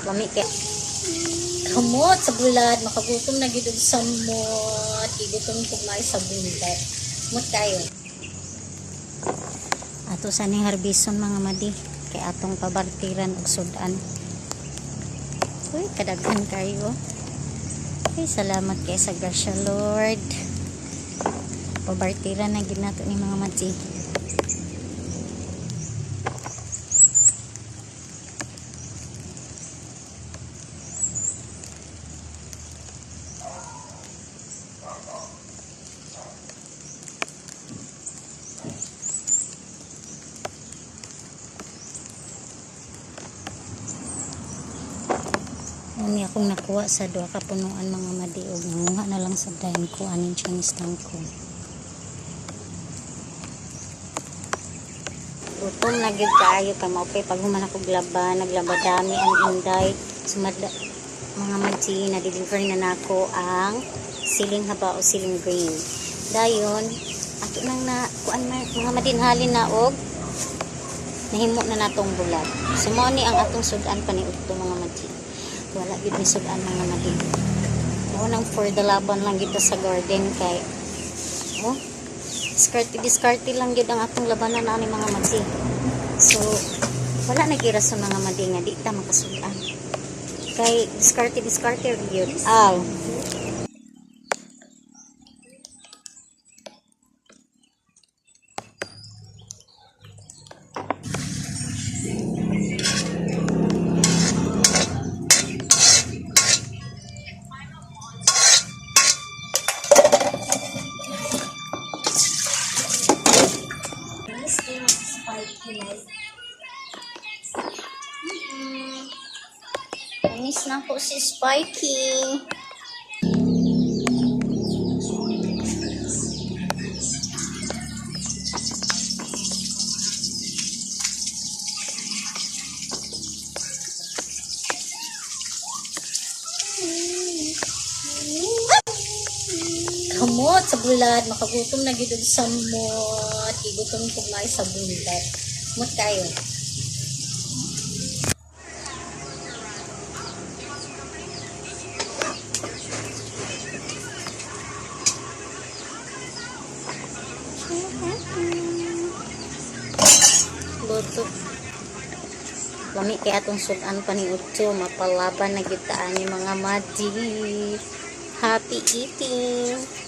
Lami kay kamot sa bulad, makagutom na gid og samot, igutom kog may sa bulad. Mut kayo. Ato sa ning harbison mga madi, kay atong pabartiran og sudan. Uy, kadaghan kayo. Ay, salamat kay sa grasya Lord. Pabartiran na gid nato ni mga madi. Ini akong nakuha sa duha ka punuan mga madi og nanguha na lang sa dayon ko aning Chinese tangko. Gutom na gyud kaayo kay mao pag human ako glaba, naglaba dami ang inday. Sumad mga madi na deliver na nako ang siling haba o siling green. Dayon ato nang na kuan mga madinhalin na og nahimo na natong bulag. Sumo ni ang atong sudan paniudto mga madi. Wala gid ni sudan mga madi. Mao nang for the laban lang gid sa garden kay oh discarte lang gid ang atong labanan ani mga madi. So wala na gira sa mga madi nga di ta makasudan. Kay discarte gyud. Aw. Miss na po si Spikey. Kamot sa bulad, makagutom na gid og samot, igutom kog may sa bulad. Mut kayo. Luto. Lami kay atong sudan paniudto, mapalaban na gyud ta ani mga madi. Happy eating.